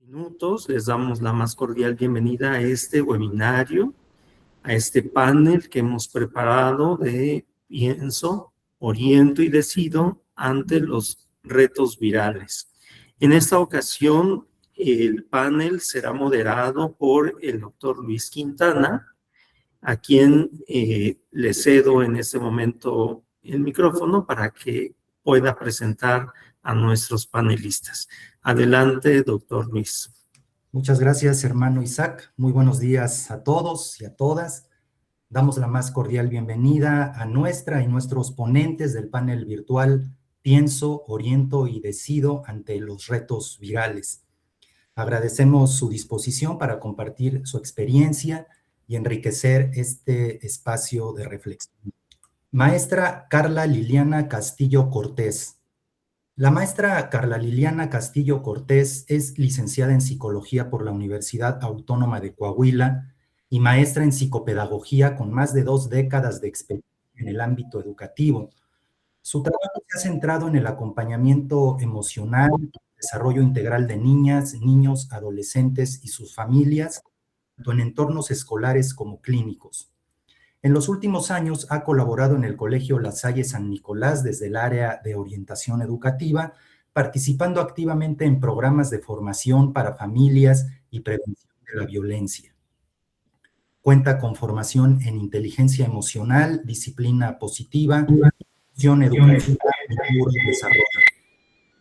Minutos, les damos la más cordial bienvenida a este webinario, a este panel que hemos preparado de Pienso, Oriento y Decido ante los retos virales. En esta ocasión, el panel será moderado por el doctor Luis Quintana, a quien le cedo en este momento el micrófono para que pueda presentar a nuestros panelistas. Adelante, doctor Luis. Muchas gracias, hermano Isaac. Muy buenos días a todos y a todas. Damos la más cordial bienvenida a nuestra y nuestros ponentes del panel virtual Pienso, Oriento y Decido ante los retos virales. Agradecemos su disposición para compartir su experiencia y enriquecer este espacio de reflexión. Maestra Carla Liliana Castillo Cortés. La maestra Carla Liliana Castillo Cortés es licenciada en Psicología por la Universidad Autónoma de Coahuila y maestra en Psicopedagogía con más de 2 décadas de experiencia en el ámbito educativo. Su trabajo se ha centrado en el acompañamiento emocional, desarrollo integral de niñas, niños, adolescentes y sus familias, tanto en entornos escolares como clínicos. En los últimos años ha colaborado en el Colegio La Salle San Nicolás desde el área de orientación educativa, participando activamente en programas de formación para familias y prevención de la violencia. Cuenta con formación en inteligencia emocional, disciplina positiva, educación educativa y desarrollo.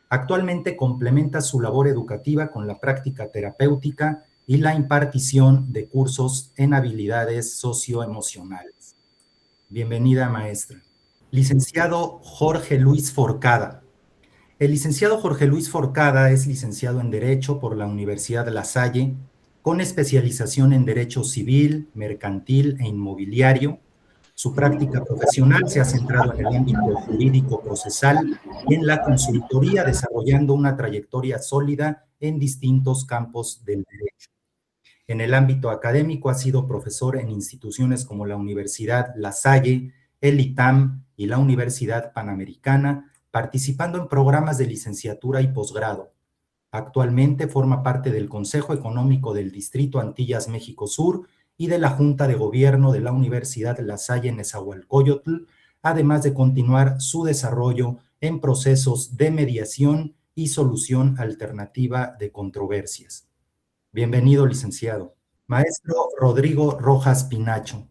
Actualmente complementa su labor educativa con la práctica terapéutica y la impartición de cursos en habilidades socioemocionales. Bienvenida, maestra. Licenciado Jorge Luis Forcada. El licenciado Jorge Luis Forcada es licenciado en Derecho por la Universidad La Salle, con especialización en Derecho Civil, Mercantil e Inmobiliario. Su práctica profesional se ha centrado en el ámbito jurídico procesal y en la consultoría, desarrollando una trayectoria sólida en distintos campos del derecho. En el ámbito académico ha sido profesor en instituciones como la Universidad La Salle, el ITAM y la Universidad Panamericana, participando en programas de licenciatura y posgrado. Actualmente forma parte del Consejo Económico del Distrito Antillas México Sur y de la Junta de Gobierno de la Universidad La Salle Nezahualcóyotl, además de continuar su desarrollo en procesos de mediación y solución alternativa de controversias. Bienvenido, licenciado. Maestro Rodrigo Rojas Pinacho.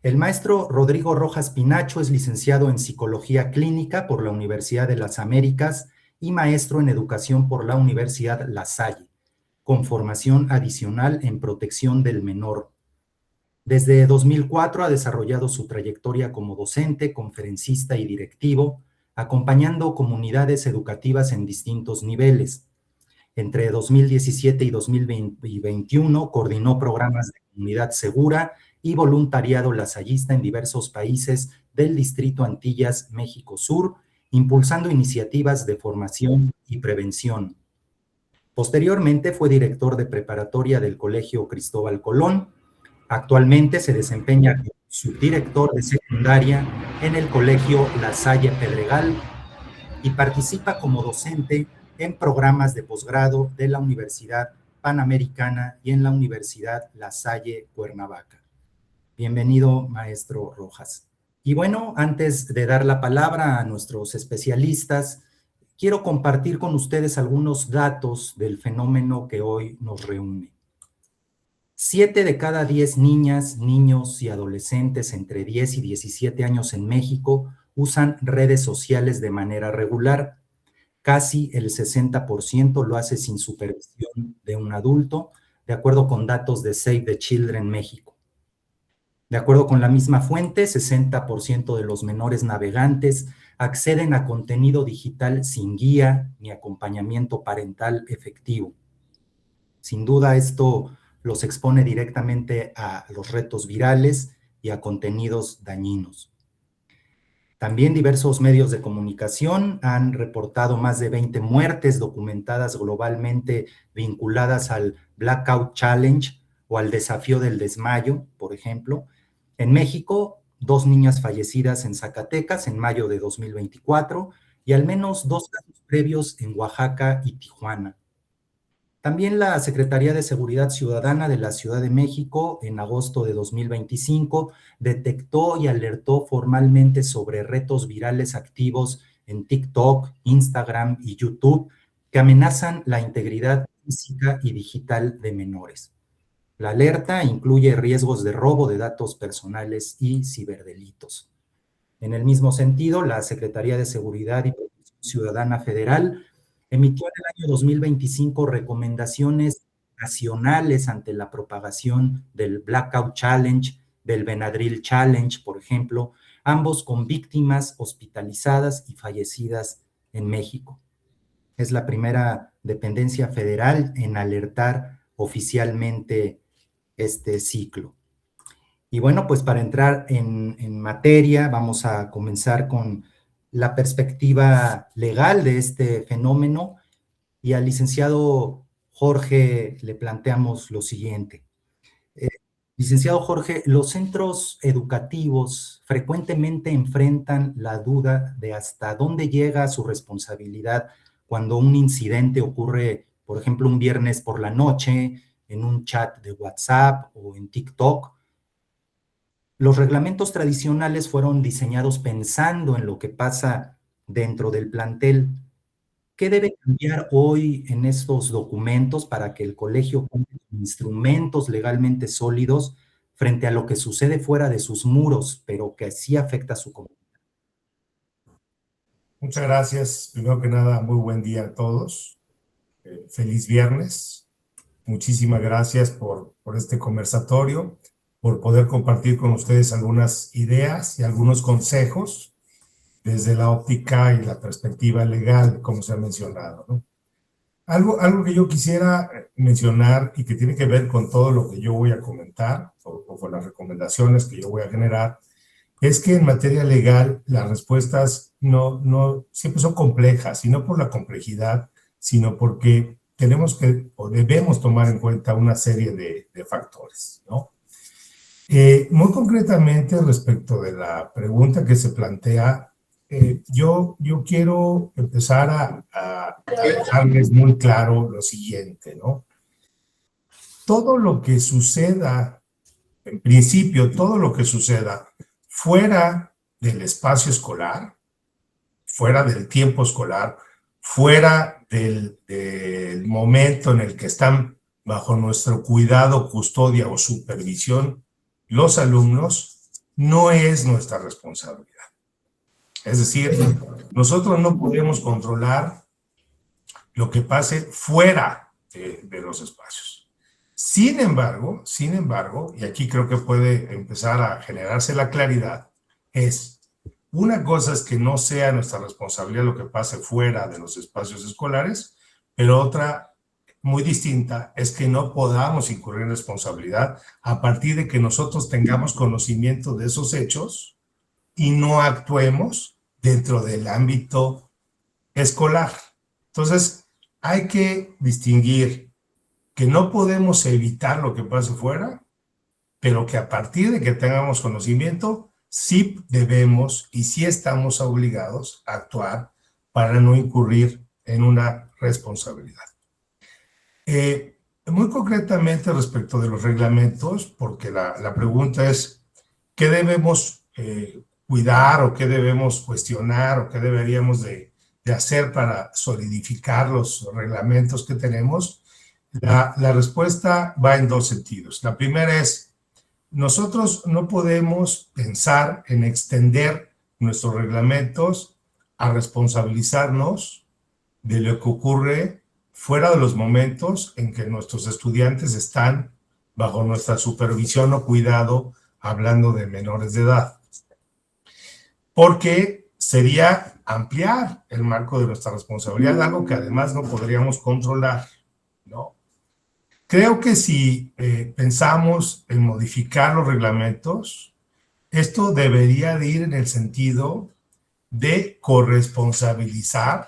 El maestro Rodrigo Rojas Pinacho es licenciado en Psicología Clínica por la Universidad de las Américas y maestro en Educación por la Universidad La Salle, con formación adicional en Protección del Menor. Desde 2004 ha desarrollado su trayectoria como docente, conferencista y directivo, acompañando comunidades educativas en distintos niveles. Entre 2017 y 2021 coordinó programas de comunidad segura y voluntariado lasallista en diversos países del Distrito Antillas México Sur, impulsando iniciativas de formación y prevención. Posteriormente fue director de preparatoria del Colegio Cristóbal Colón. Actualmente se desempeña como subdirector de secundaria en el Colegio La Salle Pedregal y participa como docente en programas de posgrado de la Universidad Panamericana y en la Universidad La Salle Cuernavaca. Bienvenido, maestro Rojas. Y bueno, antes de dar la palabra a nuestros especialistas, quiero compartir con ustedes algunos datos del fenómeno que hoy nos reúne. 7 de cada 10 niñas, niños y adolescentes entre 10 y 17 años en México usan redes sociales de manera regular. Casi el 60% lo hace sin supervisión de un adulto, de acuerdo con datos de Save the Children México. De acuerdo con la misma fuente, 60% de los menores navegantes acceden a contenido digital sin guía ni acompañamiento parental efectivo. Sin duda, esto los expone directamente a los retos virales y a contenidos dañinos. También diversos medios de comunicación han reportado más de 20 muertes documentadas globalmente vinculadas al Blackout Challenge o al desafío del desmayo, por ejemplo. En México, 2 niñas fallecidas en Zacatecas en mayo de 2024 y al menos 2 casos previos en Oaxaca y Tijuana. También la Secretaría de Seguridad Ciudadana de la Ciudad de México, en agosto de 2025, detectó y alertó formalmente sobre retos virales activos en TikTok, Instagram y YouTube que amenazan la integridad física y digital de menores. La alerta incluye riesgos de robo de datos personales y ciberdelitos. En el mismo sentido, la Secretaría de Seguridad y Protección Ciudadana Federal emitió en el año 2025 recomendaciones nacionales ante la propagación del Blackout Challenge, del Benadryl Challenge, por ejemplo, ambos con víctimas hospitalizadas y fallecidas en México. Es la primera dependencia federal en alertar oficialmente este ciclo. Y bueno, pues para entrar en materia, vamos a comenzar con la perspectiva legal de este fenómeno y al licenciado Jorge le planteamos lo siguiente. Licenciado Jorge, los centros educativos frecuentemente enfrentan la duda de hasta dónde llega su responsabilidad cuando un incidente ocurre, por ejemplo, un viernes por la noche, en un chat de WhatsApp o en TikTok. Los reglamentos tradicionales fueron diseñados pensando en lo que pasa dentro del plantel. ¿Qué debe cambiar hoy en estos documentos para que el colegio cuente con instrumentos legalmente sólidos frente a lo que sucede fuera de sus muros, pero que sí afecta a su comunidad? Muchas gracias. Primero que nada, muy buen día a todos. Feliz viernes. Muchísimas gracias por este conversatorio, por poder compartir con ustedes algunas ideas y algunos consejos desde la óptica y la perspectiva legal, como se ha mencionado, ¿no? Algo que yo quisiera mencionar y que tiene que ver con todo lo que yo voy a comentar o con las recomendaciones que yo voy a generar, es que en materia legal las respuestas no siempre son complejas, y no por la complejidad, sino porque tenemos que o debemos tomar en cuenta una serie de factores, ¿no? Muy concretamente, respecto de la pregunta que se plantea, yo quiero empezar a dejarles muy claro lo siguiente, ¿no? Todo lo que suceda, en principio, todo lo que suceda fuera del espacio escolar, fuera del tiempo escolar, fuera del momento en el que están bajo nuestro cuidado, custodia o supervisión los alumnos, no es nuestra responsabilidad. Es decir, nosotros no podemos controlar lo que pase fuera de los espacios. Sin embargo, y aquí creo que puede empezar a generarse la claridad, una cosa es que no sea nuestra responsabilidad lo que pase fuera de los espacios escolares, pero otra muy distinta es que no podamos incurrir en responsabilidad a partir de que nosotros tengamos conocimiento de esos hechos y no actuemos dentro del ámbito escolar. Entonces, hay que distinguir que no podemos evitar lo que pase fuera, pero que a partir de que tengamos conocimiento, sí debemos y sí estamos obligados a actuar para no incurrir en una responsabilidad. Muy concretamente respecto de los reglamentos, porque la pregunta es, ¿qué debemos cuidar o qué debemos cuestionar o qué deberíamos de hacer para solidificar los reglamentos que tenemos? La respuesta va en dos sentidos. La primera es, nosotros no podemos pensar en extender nuestros reglamentos a responsabilizarnos de lo que ocurre fuera de los momentos en que nuestros estudiantes están bajo nuestra supervisión o cuidado, hablando de menores de edad. Porque sería ampliar el marco de nuestra responsabilidad, algo que además no podríamos controlar, ¿no? Creo que si pensamos en modificar los reglamentos, esto debería de ir en el sentido de corresponsabilizar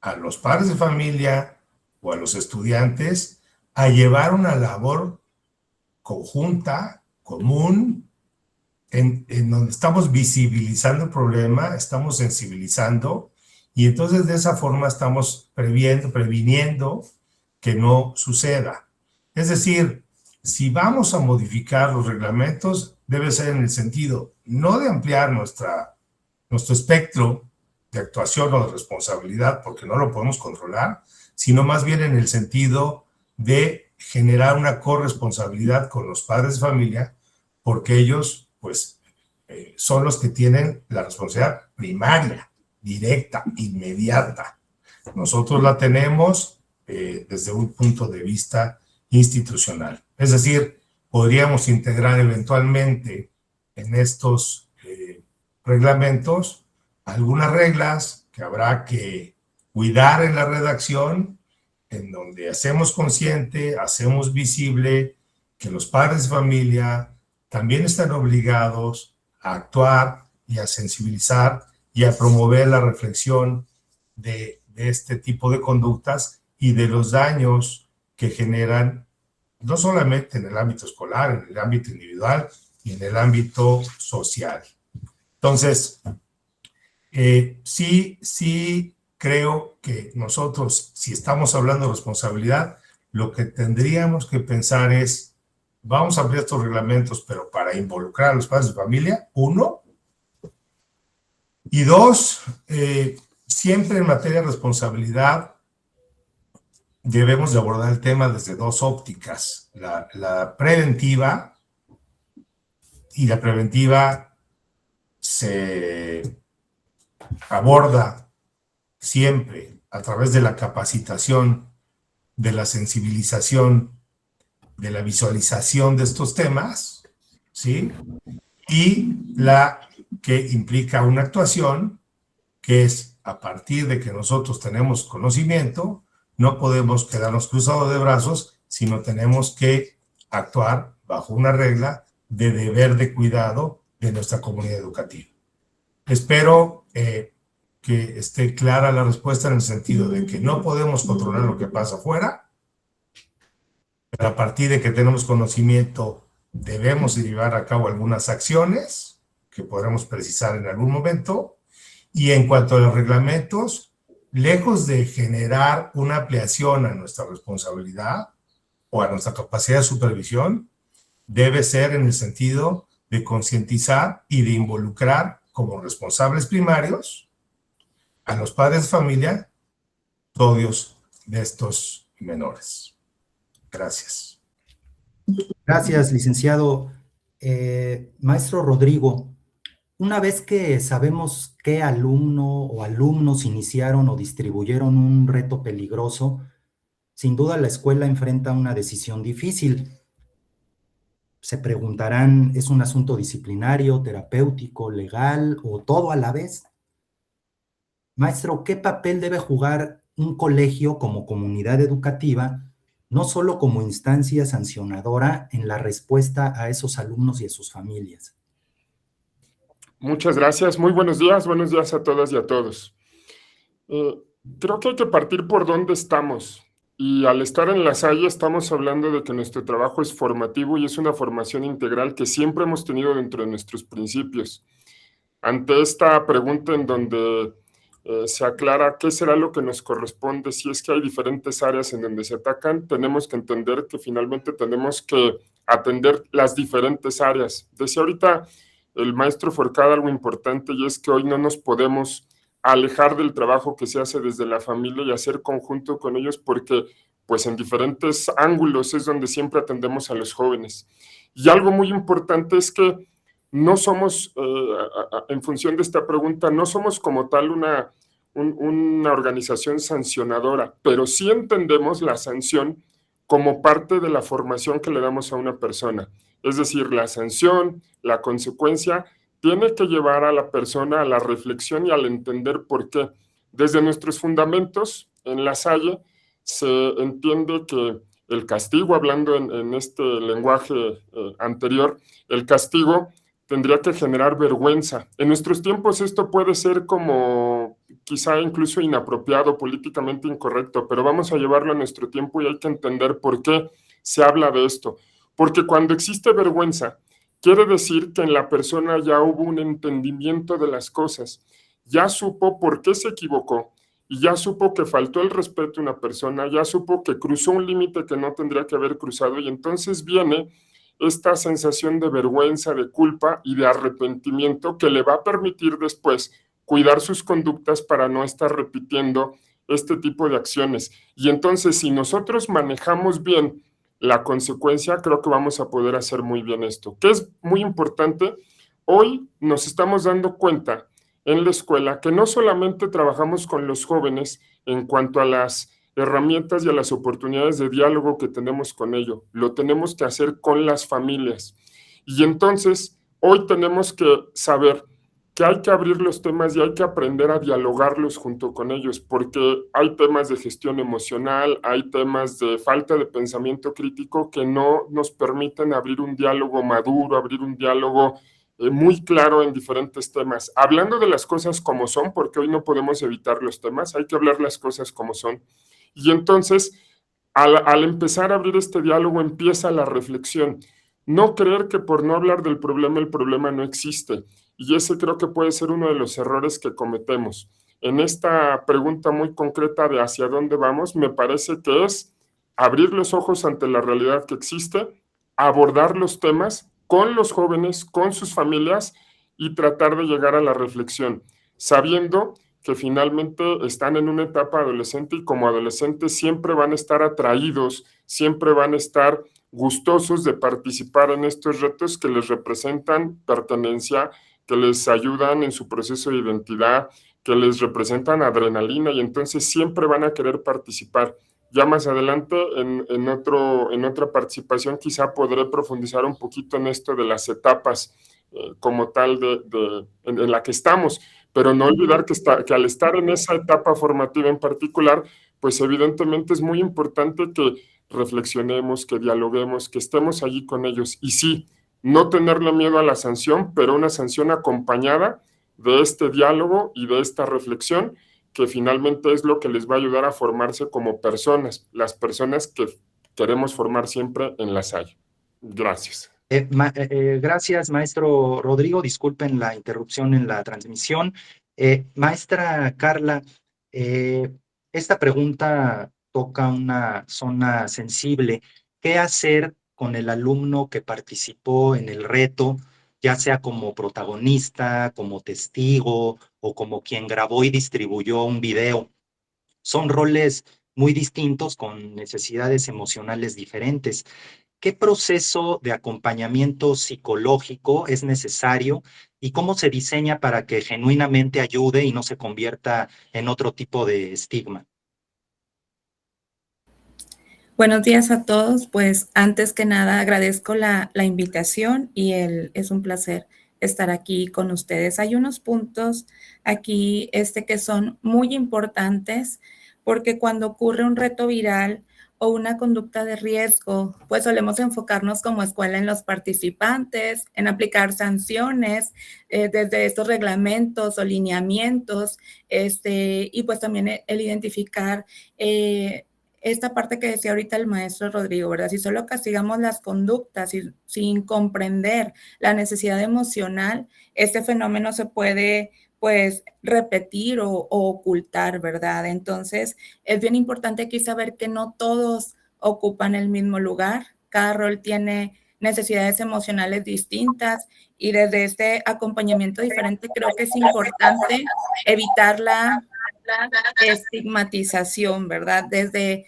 a los padres de familia o a los estudiantes a llevar una labor conjunta, común, en donde estamos visibilizando el problema, estamos sensibilizando, y entonces de esa forma estamos previniendo que no suceda. Es decir, si vamos a modificar los reglamentos, debe ser en el sentido no de ampliar nuestro espectro de actuación o de responsabilidad, porque no lo podemos controlar, sino más bien en el sentido de generar una corresponsabilidad con los padres de familia, porque ellos, pues, son los que tienen la responsabilidad primaria, directa, inmediata. Nosotros la tenemos desde un punto de vista institucional. Es decir, podríamos integrar eventualmente en estos reglamentos algunas reglas que habrá que cuidar en la redacción, en donde hacemos consciente, hacemos visible que los padres de familia también están obligados a actuar y a sensibilizar y a promover la reflexión de este tipo de conductas y de los daños que generan, no solamente en el ámbito escolar, en el ámbito individual y en el ámbito social. Entonces, sí creo que nosotros, si estamos hablando de responsabilidad, lo que tendríamos que pensar es, vamos a abrir estos reglamentos, pero para involucrar a los padres de familia, uno, y dos, siempre en materia de responsabilidad debemos de abordar el tema desde dos ópticas, la preventiva, y la preventiva se aborda siempre a través de la capacitación, de la sensibilización, de la visualización de estos temas, ¿sí? Y la que implica una actuación, que es a partir de que nosotros tenemos conocimiento, no podemos quedarnos cruzados de brazos, sino tenemos que actuar bajo una regla de deber de cuidado de nuestra comunidad educativa. Espero que esté clara la respuesta en el sentido de que no podemos controlar lo que pasa afuera, pero a partir de que tenemos conocimiento debemos llevar a cabo algunas acciones que podremos precisar en algún momento. Y en cuanto a los reglamentos, lejos de generar una ampliación a nuestra responsabilidad o a nuestra capacidad de supervisión, debe ser en el sentido de concientizar y de involucrar como responsables primarios a los padres de familia, custodios de estos menores. Gracias. Gracias, licenciado. Maestro Rodrigo, una vez que sabemos qué alumno o alumnos iniciaron o distribuyeron un reto peligroso, sin duda la escuela enfrenta una decisión difícil. Se preguntarán, ¿es un asunto disciplinario, terapéutico, legal o todo a la vez? Maestro, ¿qué papel debe jugar un colegio como comunidad educativa, no solo como instancia sancionadora en la respuesta a esos alumnos y a sus familias? Muchas gracias. Muy buenos días a todas y a todos. Creo que hay que partir por dónde estamos. Y al estar en La Salle estamos hablando de que nuestro trabajo es formativo y es una formación integral que siempre hemos tenido dentro de nuestros principios. Ante esta pregunta en donde se aclara qué será lo que nos corresponde, si es que hay diferentes áreas en donde se atacan, tenemos que entender que finalmente tenemos que atender las diferentes áreas. Decía ahorita el maestro Forcada algo importante, y es que hoy no nos podemos alejar del trabajo que se hace desde la familia y hacer conjunto con ellos, porque pues en diferentes ángulos es donde siempre atendemos a los jóvenes. Y algo muy importante es que no somos, en función de esta pregunta, no somos como tal una organización sancionadora, pero sí entendemos la sanción como parte de la formación que le damos a una persona. Es decir, la sanción, la consecuencia, tiene que llevar a la persona a la reflexión y al entender por qué. Desde nuestros fundamentos, en La Salle, se entiende que el castigo, hablando en este lenguaje anterior, el castigo tendría que generar vergüenza. En nuestros tiempos esto puede ser como quizá incluso inapropiado, políticamente incorrecto, pero vamos a llevarlo a nuestro tiempo y hay que entender por qué se habla de esto. Porque cuando existe vergüenza, quiere decir que en la persona ya hubo un entendimiento de las cosas, ya supo por qué se equivocó y ya supo que faltó el respeto a una persona, ya supo que cruzó un límite que no tendría que haber cruzado, y entonces viene esta sensación de vergüenza, de culpa y de arrepentimiento que le va a permitir después cuidar sus conductas para no estar repitiendo este tipo de acciones. Y entonces, si nosotros manejamos bien la consecuencia, creo que vamos a poder hacer muy bien esto. Que es muy importante, hoy nos estamos dando cuenta en la escuela que no solamente trabajamos con los jóvenes en cuanto a las herramientas y a las oportunidades de diálogo que tenemos con ellos, lo tenemos que hacer con las familias. Y entonces, hoy tenemos que saber que hay que abrir los temas y hay que aprender a dialogarlos junto con ellos, porque hay temas de gestión emocional, hay temas de falta de pensamiento crítico que no nos permiten abrir un diálogo maduro, abrir un diálogo muy claro en diferentes temas. Hablando de las cosas como son, porque hoy no podemos evitar los temas, hay que hablar las cosas como son. Y entonces, al empezar a abrir este diálogo, empieza la reflexión. No creer que por no hablar del problema, el problema no existe. Y ese creo que puede ser uno de los errores que cometemos. En esta pregunta muy concreta de hacia dónde vamos, me parece que es abrir los ojos ante la realidad que existe, abordar los temas con los jóvenes, con sus familias y tratar de llegar a la reflexión, sabiendo que finalmente están en una etapa adolescente y como adolescentes siempre van a estar atraídos, siempre van a estar gustosos de participar en estos retos que les representan pertenencia, que les ayudan en su proceso de identidad, que les representan adrenalina y entonces siempre van a querer participar. Ya más adelante, en otra participación, quizá podré profundizar un poquito en esto de las etapas como tal en la que estamos, pero no olvidar que al estar en esa etapa formativa en particular, pues evidentemente es muy importante que reflexionemos, que dialoguemos, que estemos allí con ellos. Y sí, no tenerle miedo a la sanción, pero una sanción acompañada de este diálogo y de esta reflexión, que finalmente es lo que les va a ayudar a formarse como personas, las personas que queremos formar siempre en La Salle. Gracias. Gracias, maestro Rodrigo. Disculpen la interrupción en la transmisión. Maestra Carla, esta pregunta toca una zona sensible. ¿Qué hacer con el alumno que participó en el reto, ya sea como protagonista, como testigo o como quien grabó y distribuyó un video? Son roles muy distintos con necesidades emocionales diferentes. ¿Qué proceso de acompañamiento psicológico es necesario y cómo se diseña para que genuinamente ayude y no se convierta en otro tipo de estigma? Buenos días a todos. Pues antes que nada agradezco la invitación y es un placer estar aquí con ustedes. Hay unos puntos aquí que son muy importantes porque cuando ocurre un reto viral o una conducta de riesgo, pues solemos enfocarnos como escuela en los participantes, en aplicar sanciones desde estos reglamentos o lineamientos, y pues también el identificar esta parte que decía ahorita el maestro Rodrigo, ¿verdad? Si solo castigamos las conductas y sin comprender la necesidad emocional, este fenómeno se puede pues repetir o ocultar, ¿verdad? Entonces, es bien importante aquí saber que no todos ocupan el mismo lugar, cada rol tiene necesidades emocionales distintas y desde este acompañamiento diferente creo que es importante evitar la estigmatización, ¿verdad? Desde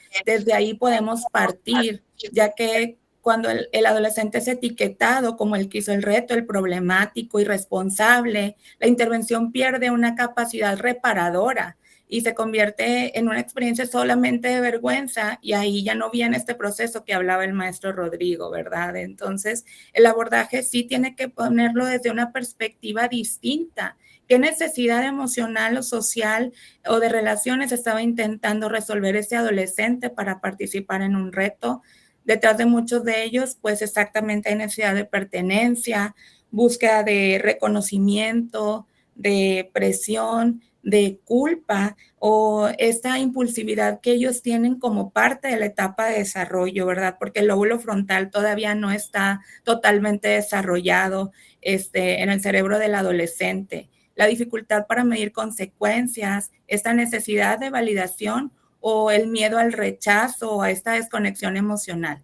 ahí podemos partir, ya que cuando el adolescente es etiquetado como el que hizo el reto, el problemático, irresponsable, la intervención pierde una capacidad reparadora y se convierte en una experiencia solamente de vergüenza y ahí ya no viene este proceso que hablaba el maestro Rodrigo, ¿verdad? Entonces, el abordaje sí tiene que ponerlo desde una perspectiva distinta. ¿Qué necesidad emocional o social o de relaciones estaba intentando resolver ese adolescente para participar en un reto? Detrás de muchos de ellos, pues exactamente hay necesidad de pertenencia, búsqueda de reconocimiento, de presión, de culpa o esta impulsividad que ellos tienen como parte de la etapa de desarrollo, ¿verdad? Porque el lóbulo frontal todavía no está totalmente desarrollado en el cerebro del adolescente. la dificultad para medir consecuencias, esta necesidad de validación o el miedo al rechazo o a esta desconexión emocional.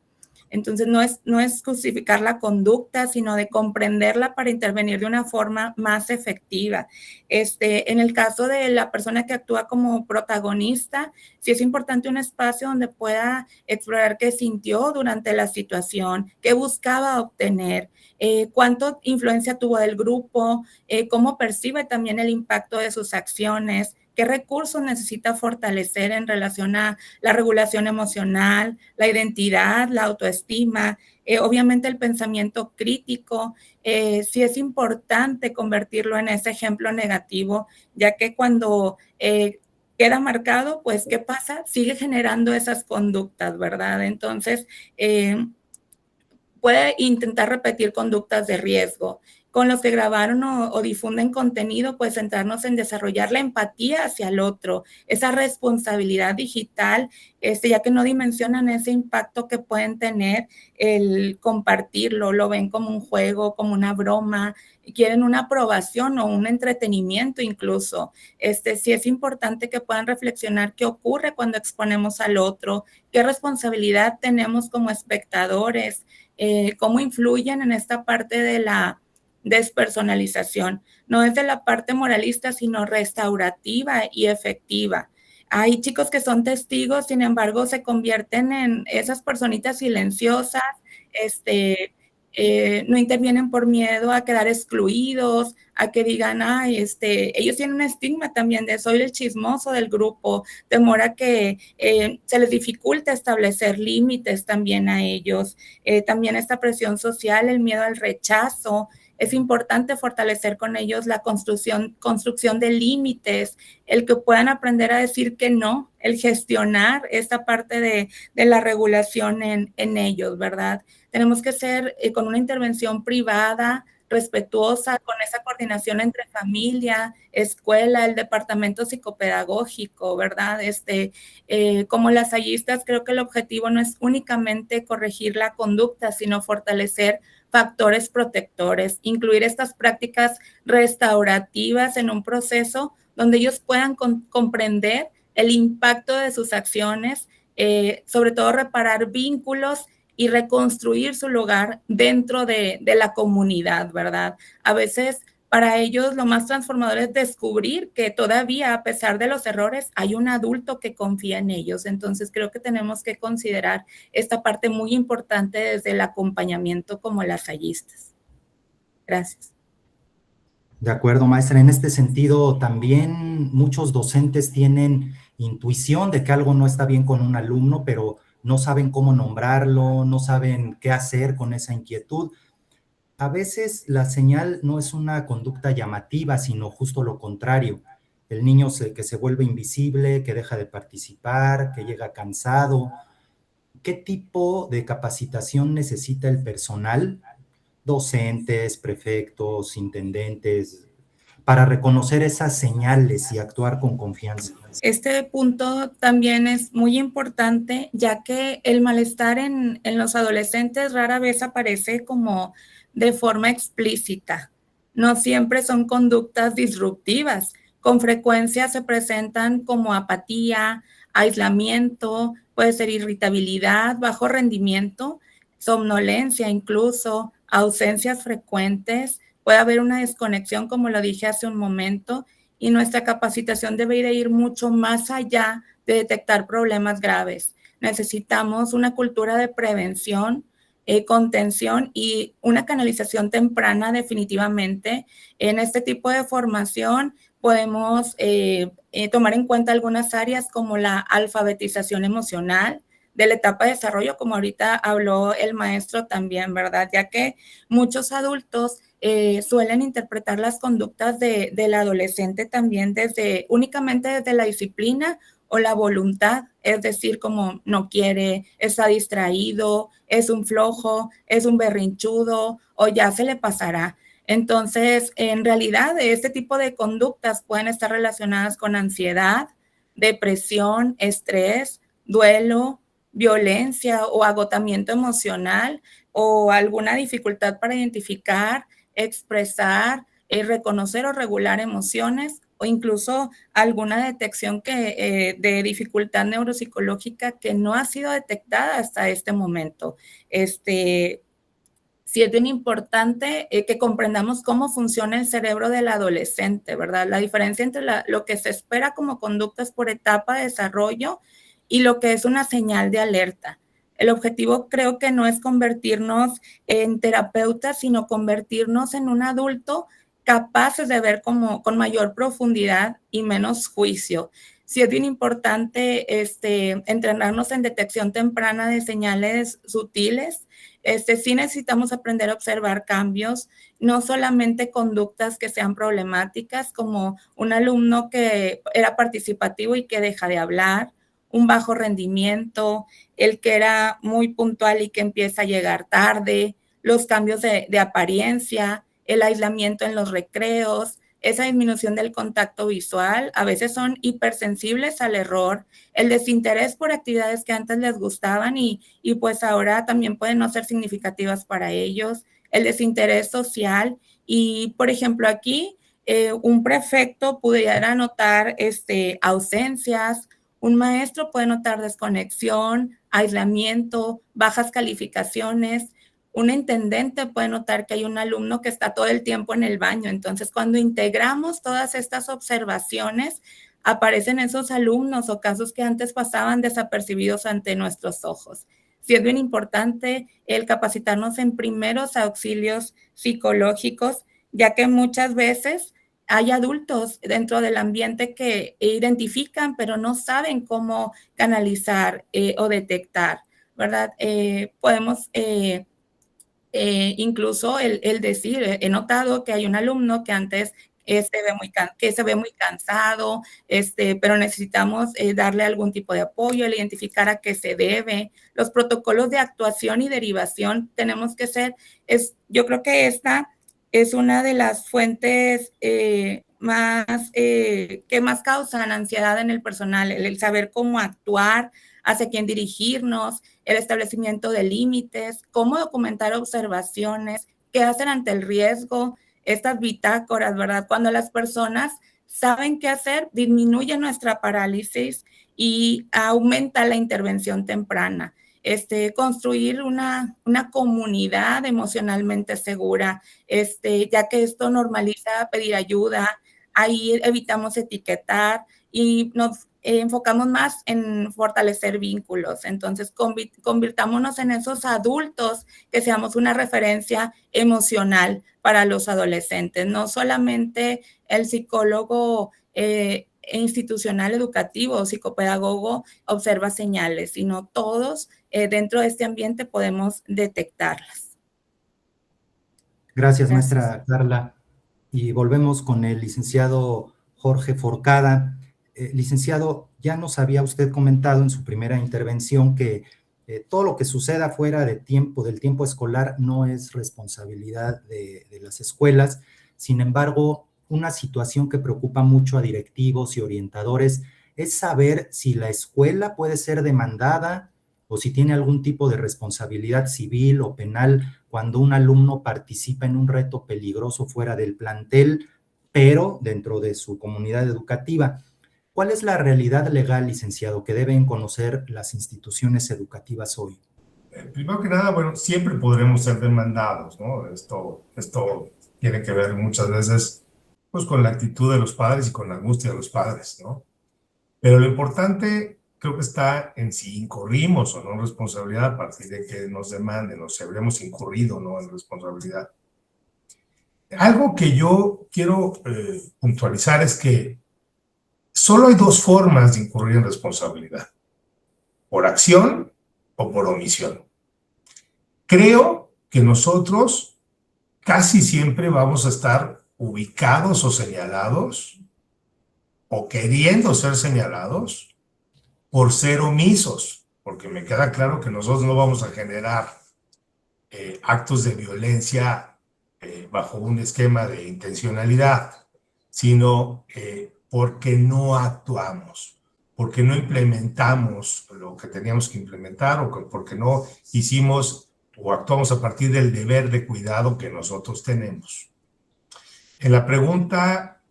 Entonces, no es justificar la conducta, sino de comprenderla para intervenir de una forma más efectiva. En el caso de la persona que actúa como protagonista, sí es importante un espacio donde pueda explorar qué sintió durante la situación, qué buscaba obtener, cuánto influencia tuvo del grupo, cómo percibe también el impacto de sus acciones, qué recursos necesita fortalecer en relación a la regulación emocional, la identidad, la autoestima, obviamente el pensamiento crítico. Sí es importante convertirlo en ese ejemplo negativo, ya que cuando queda marcado, pues, ¿qué pasa? Sigue generando esas conductas, ¿verdad? Entonces, puede intentar repetir conductas de riesgo. Con los que grabaron o difunden contenido, pues centrarnos en desarrollar la empatía hacia el otro, esa responsabilidad digital, ya que no dimensionan ese impacto que pueden tener el compartirlo, lo ven como un juego, como una broma, quieren una aprobación o un entretenimiento incluso. Sí es importante que puedan reflexionar qué ocurre cuando exponemos al otro, qué responsabilidad tenemos como espectadores, cómo influyen en esta parte de la despersonalización. No es de la parte moralista, sino restaurativa y efectiva. Hay chicos que son testigos, sin embargo, se convierten en esas personitas silenciosas, no intervienen por miedo a quedar excluidos, a que digan, ay, ellos tienen un estigma también de soy el chismoso del grupo, temor a que se les dificulte establecer límites también a ellos, también esta presión social, el miedo al rechazo. Es importante fortalecer con ellos la construcción de límites, el que puedan aprender a decir que no, el gestionar esta parte de la regulación en ellos, ¿verdad? Tenemos que ser con una intervención privada, respetuosa, con esa coordinación entre familia, escuela, el departamento psicopedagógico, ¿verdad? Como lasallistas, creo que el objetivo no es únicamente corregir la conducta, sino fortalecer factores protectores, incluir estas prácticas restaurativas en un proceso donde ellos puedan comprender el impacto de sus acciones, sobre todo reparar vínculos y reconstruir su lugar dentro de la comunidad, ¿verdad? A veces para ellos lo más transformador es descubrir que todavía, a pesar de los errores, hay un adulto que confía en ellos. Entonces, creo que tenemos que considerar esta parte muy importante desde el acompañamiento como lasallistas. Gracias. De acuerdo, maestra. En este sentido, también muchos docentes tienen intuición de que algo no está bien con un alumno, pero no saben cómo nombrarlo, no saben qué hacer con esa inquietud. A veces la señal no es una conducta llamativa, sino justo lo contrario. El niño que se vuelve invisible, que deja de participar, que llega cansado. ¿Qué tipo de capacitación necesita el personal, docentes, prefectos, intendentes, para reconocer esas señales y actuar con confianza? Este punto también es muy importante, ya que el malestar en los adolescentes rara vez aparece como de forma explícita. No siempre son conductas disruptivas. Con frecuencia se presentan como apatía, aislamiento, puede ser irritabilidad, bajo rendimiento, somnolencia incluso, ausencias frecuentes, puede haber una desconexión, como lo dije hace un momento, y nuestra capacitación debe de ir mucho más allá de detectar problemas graves. Necesitamos una cultura de prevención, contención y una canalización temprana definitivamente. En este tipo de formación podemos tomar en cuenta algunas áreas como la alfabetización emocional de la etapa de desarrollo, como ahorita habló el maestro también, ¿verdad? Ya que muchos adultos suelen interpretar las conductas del adolescente también únicamente desde la disciplina o la voluntad, es decir, como no quiere, está distraído, es un flojo, es un berrinchudo o ya se le pasará. Entonces, en realidad, este tipo de conductas pueden estar relacionadas con ansiedad, depresión, estrés, duelo, violencia o agotamiento emocional o alguna dificultad para identificar, expresar reconocer o regular emociones o incluso alguna detección de dificultad neuropsicológica que no ha sido detectada hasta este momento. Sí es bien importante que comprendamos cómo funciona el cerebro del adolescente, ¿verdad? La diferencia entre lo que se espera como conductas por etapa de desarrollo y lo que es una señal de alerta. El objetivo creo que no es convertirnos en terapeutas, sino convertirnos en un adulto capaces de ver con mayor profundidad y menos juicio. Sí es bien importante entrenarnos en detección temprana de señales sutiles. Sí necesitamos aprender a observar cambios, no solamente conductas que sean problemáticas, como un alumno que era participativo y que deja de hablar, un bajo rendimiento, el que era muy puntual y que empieza a llegar tarde, los cambios de apariencia, el aislamiento en los recreos, esa disminución del contacto visual, a veces son hipersensibles al error, el desinterés por actividades que antes les gustaban y pues ahora también pueden no ser significativas para ellos, el desinterés social y, por ejemplo, aquí un prefecto pudiera notar ausencias, un maestro puede notar desconexión, aislamiento, bajas calificaciones, un intendente puede notar que hay un alumno que está todo el tiempo en el baño. Entonces, cuando integramos todas estas observaciones, aparecen esos alumnos o casos que antes pasaban desapercibidos ante nuestros ojos. Sí es bien importante el capacitarnos en primeros auxilios psicológicos, ya que muchas veces hay adultos dentro del ambiente que identifican, pero no saben cómo canalizar o detectar, ¿verdad? Podemos incluso el decir, he notado que hay un alumno que antes se ve muy cansado, pero necesitamos darle algún tipo de apoyo, el identificar a qué se debe. Los protocolos de actuación y derivación tenemos que yo creo que esta es una de las fuentes que más causan ansiedad en el personal, el saber cómo actuar, hacia quién dirigirnos, el establecimiento de límites, cómo documentar observaciones, qué hacer ante el riesgo, estas bitácoras, ¿verdad? Cuando las personas saben qué hacer, disminuye nuestra parálisis y aumenta la intervención temprana. Construir una comunidad emocionalmente segura, ya que esto normaliza pedir ayuda, ahí evitamos etiquetar y nos enfocamos más en fortalecer vínculos. Entonces, convirtámonos en esos adultos que seamos una referencia emocional para los adolescentes. No solamente el psicólogo institucional educativo o psicopedagogo observa señales, sino todos dentro de este ambiente podemos detectarlas. Gracias, maestra Carla. Y volvemos con el licenciado Jorge Forcada. Licenciado, ya nos había usted comentado en su primera intervención que todo lo que suceda fuera del tiempo escolar no es responsabilidad de las escuelas. Sin embargo, una situación que preocupa mucho a directivos y orientadores es saber si la escuela puede ser demandada o si tiene algún tipo de responsabilidad civil o penal cuando un alumno participa en un reto peligroso fuera del plantel, pero dentro de su comunidad educativa. ¿Cuál es la realidad legal, licenciado, que deben conocer las instituciones educativas hoy? Primero que nada, bueno, siempre podremos ser demandados, ¿no? Esto tiene que ver muchas veces pues, con la actitud de los padres y con la angustia de los padres, ¿no? Pero lo importante creo que está en si incurrimos o no en responsabilidad a partir de que nos demanden o si habremos incurrido o no en responsabilidad. Algo que yo quiero puntualizar es que solo hay dos formas de incurrir en responsabilidad: por acción o por omisión. Creo que nosotros casi siempre vamos a estar ubicados o señalados o queriendo ser señalados por ser omisos, porque me queda claro que nosotros no vamos a generar actos de violencia bajo un esquema de intencionalidad, sino porque no actuamos, porque no implementamos lo que teníamos que implementar o porque no hicimos o actuamos a partir del deber de cuidado que nosotros tenemos. En la pregunta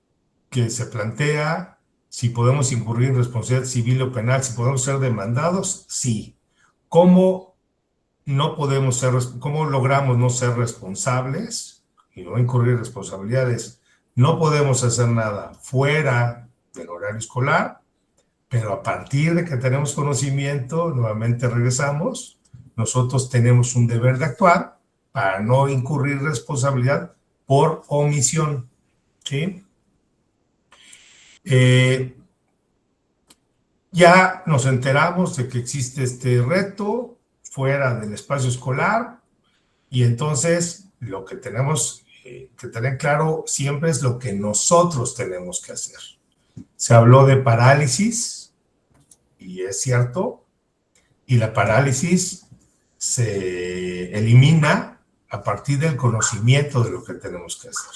que se plantea, si podemos incurrir en responsabilidad civil o penal, si podemos ser demandados, sí. ¿Cómo logramos no ser responsables y no incurrir en responsabilidades? No podemos hacer nada fuera del horario escolar, pero a partir de que tenemos conocimiento, nuevamente regresamos, nosotros tenemos un deber de actuar para no incurrir responsabilidad por omisión, ¿sí? Ya nos enteramos de que existe este reto fuera del espacio escolar y entonces lo que tenemos que tener claro siempre es lo que nosotros tenemos que hacer. Se habló de parálisis y es cierto, y la parálisis se elimina a partir del conocimiento de lo que tenemos que hacer.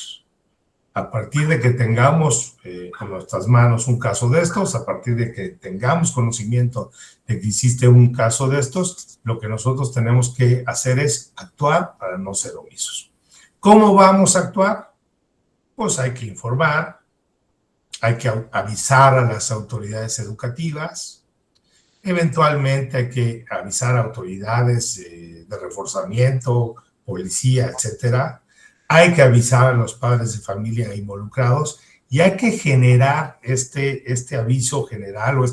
A partir de que tengamos en nuestras manos un caso de estos, a partir de que tengamos conocimiento de que existe un caso de estos, lo que nosotros tenemos que hacer es actuar para no ser omisos. ¿Cómo vamos a actuar? Pues hay que informar, hay que avisar a las autoridades educativas, eventualmente hay que avisar a autoridades de reforzamiento, policía, etcétera. Hay que avisar a los padres de familia involucrados y hay que generar este aviso general o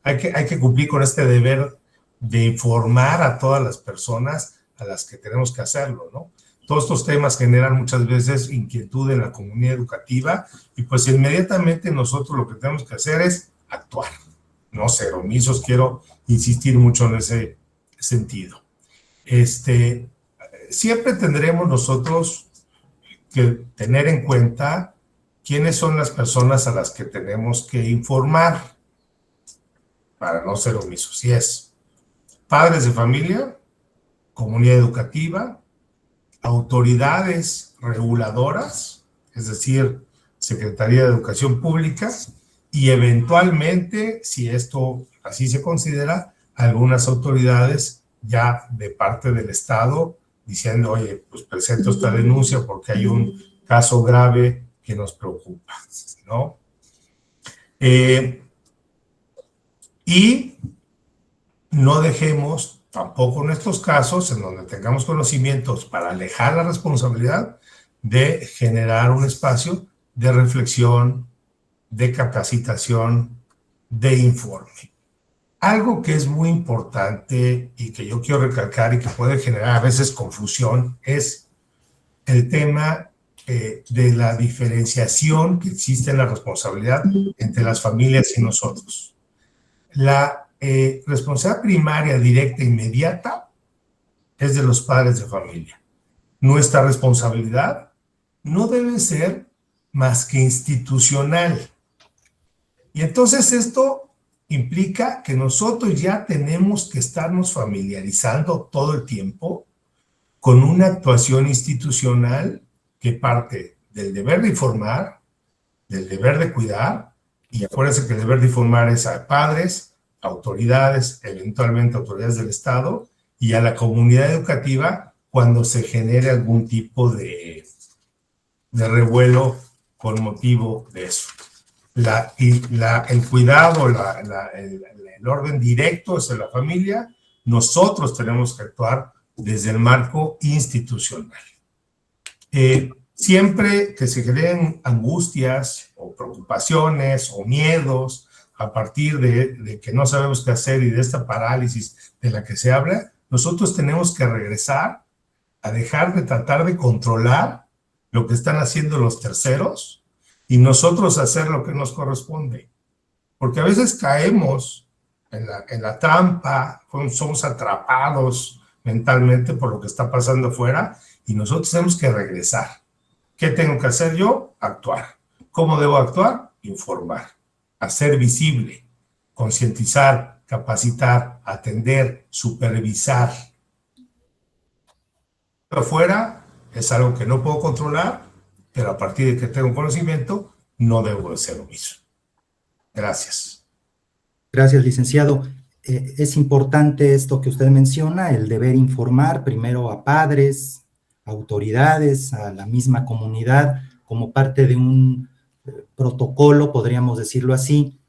hay que cumplir con este deber de informar a todas las personas a las que tenemos que hacerlo, ¿no? Todos estos temas generan muchas veces inquietud en la comunidad educativa y pues inmediatamente nosotros lo que tenemos que hacer es actuar, no ser omisos. Quiero insistir mucho en ese sentido. Siempre tendremos nosotros que tener en cuenta quiénes son las personas a las que tenemos que informar para no ser omisos. Si es padres de familia, comunidad educativa, autoridades reguladoras, es decir, Secretaría de Educación Pública, y eventualmente, si esto así se considera, algunas autoridades ya de parte del Estado diciendo, oye, pues presento esta denuncia porque hay un caso grave que nos preocupa, ¿no? Y no dejemos tampoco en estos casos, en donde tengamos conocimientos para alejar la responsabilidad, de generar un espacio de reflexión, de capacitación, de informe. Algo que es muy importante y que yo quiero recalcar y que puede generar a veces confusión es el tema de la diferenciación que existe en la responsabilidad entre las familias y nosotros. La responsabilidad primaria, directa e inmediata es de los padres de familia. Nuestra responsabilidad no debe ser más que institucional. Y entonces esto implica que nosotros ya tenemos que estarnos familiarizando todo el tiempo con una actuación institucional que parte del deber de informar, del deber de cuidar, y acuérdense que el deber de informar es a padres, autoridades, eventualmente autoridades del Estado, y a la comunidad educativa cuando se genere algún tipo de revuelo con motivo de eso. El cuidado, el orden directo es en la familia. Nosotros tenemos que actuar desde el marco institucional. Siempre que se generen angustias o preocupaciones o miedos a partir de que no sabemos qué hacer y de esta parálisis de la que se habla, nosotros tenemos que regresar a dejar de tratar de controlar lo que están haciendo los terceros y nosotros hacer lo que nos corresponde. Porque a veces caemos en la trampa, somos atrapados mentalmente por lo que está pasando afuera y nosotros tenemos que regresar. ¿Qué tengo que hacer yo? Actuar. ¿Cómo debo actuar? Informar, hacer visible, concientizar, capacitar, atender, supervisar. Afuera es algo que no puedo controlar, pero a partir de que tengo conocimiento, no debo de ser omiso. Gracias. Gracias, licenciado. Es importante esto que usted menciona, el deber informar primero a padres, autoridades, a la misma comunidad, como parte de un protocolo, podríamos decirlo así.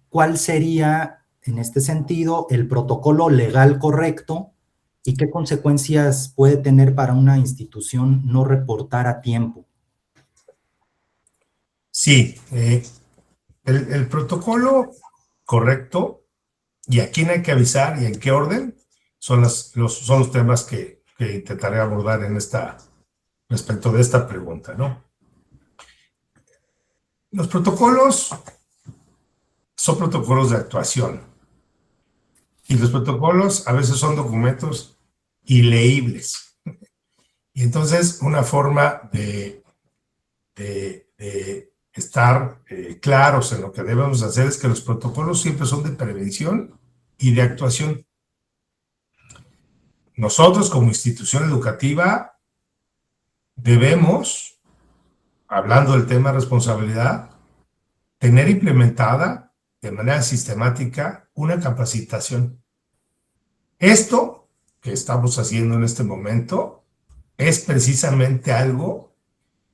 ¿Cuál sería, en este sentido, el protocolo legal correcto y qué consecuencias puede tener para una institución no reportar a tiempo? Sí, el protocolo correcto y a quién hay que avisar y en qué orden son los temas que intentaré abordar respecto de esta pregunta, ¿no? Los protocolos son protocolos de actuación y los protocolos a veces son documentos ileíbles. Y entonces una forma de estar claros en lo que debemos hacer es que los protocolos siempre son de prevención y de actuación. Nosotros como institución educativa debemos, hablando del tema de responsabilidad, tener implementada de manera sistemática una capacitación. Esto que estamos haciendo en este momento es precisamente algo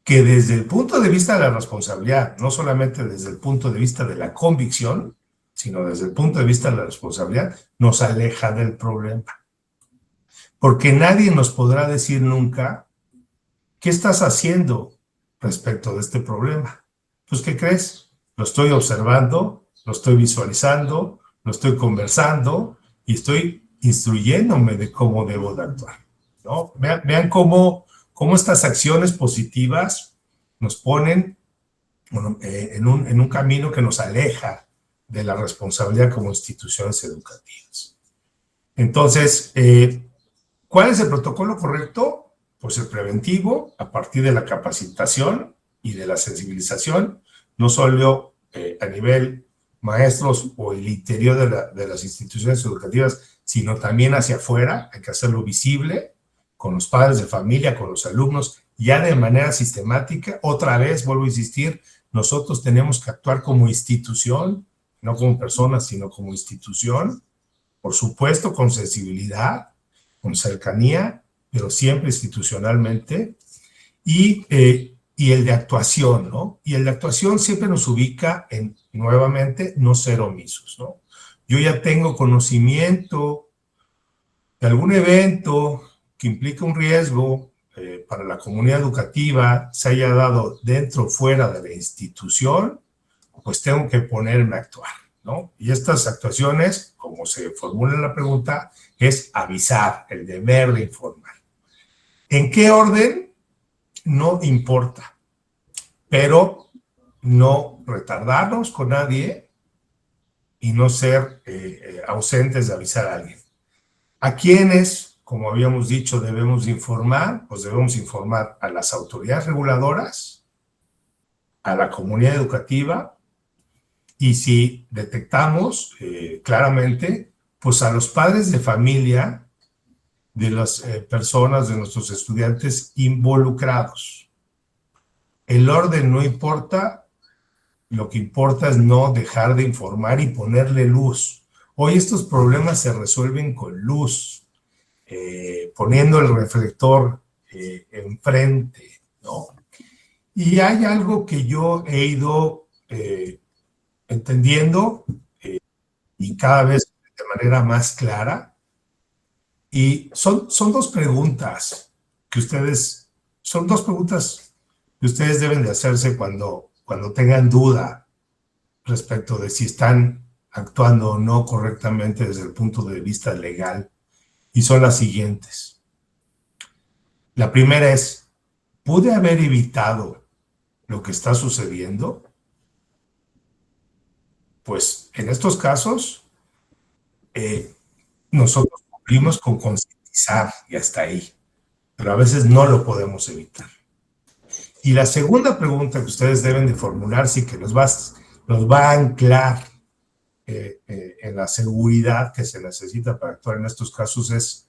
que desde el punto de vista de la responsabilidad, no solamente desde el punto de vista de la convicción, sino desde el punto de vista de la responsabilidad, nos aleja del problema. Porque nadie nos podrá decir nunca qué estás haciendo respecto de este problema. Pues, ¿qué crees? Lo estoy observando, lo estoy visualizando, lo estoy conversando y estoy instruyéndome de cómo debo de actuar, ¿no? Vean cómo estas acciones positivas nos ponen en un camino que nos aleja de la responsabilidad como instituciones educativas. Entonces, ¿cuál es el protocolo correcto? Pues el preventivo, a partir de la capacitación y de la sensibilización, no solo a nivel maestros o el interior de las instituciones educativas, sino también hacia afuera. Hay que hacerlo visible con los padres de familia, con los alumnos, ya de manera sistemática. Otra vez, vuelvo a insistir, nosotros tenemos que actuar como institución, no como personas, sino como institución, por supuesto con sensibilidad, con cercanía, pero siempre institucionalmente, y el de actuación, ¿no? Y el de actuación siempre nos ubica en, nuevamente, no ser omisos, ¿no? Yo ya tengo conocimiento de algún evento que implica un riesgo para la comunidad educativa, se haya dado dentro o fuera de la institución, pues tengo que ponerme a actuar, ¿no? Y estas actuaciones, como se formula en la pregunta, es avisar, el deber de informar. ¿En qué orden? No importa, pero no retardarnos con nadie y no ser ausentes de avisar a alguien. ¿A quiénes, como habíamos dicho, debemos informar? Pues debemos informar a las autoridades reguladoras, a la comunidad educativa, y si detectamos claramente, pues a los padres de familia de las personas, de nuestros estudiantes involucrados. El orden no importa, lo que importa es no dejar de informar y ponerle luz. Hoy estos problemas se resuelven con luz, poniendo el reflector enfrente, ¿no? Y hay algo que yo he ido entendiendo y cada vez de manera más clara, y son dos preguntas que ustedes deben de hacerse cuando tengan duda respecto de si están actuando o no correctamente desde el punto de vista legal, y son las siguientes. La primera es, ¿pude haber evitado lo que está sucediendo? Pues en estos casos, nosotros cumplimos con concientizar y hasta ahí, pero a veces no lo podemos evitar. Y la segunda pregunta que ustedes deben de formularse y que nos va a anclar en la seguridad que se necesita para actuar en estos casos es,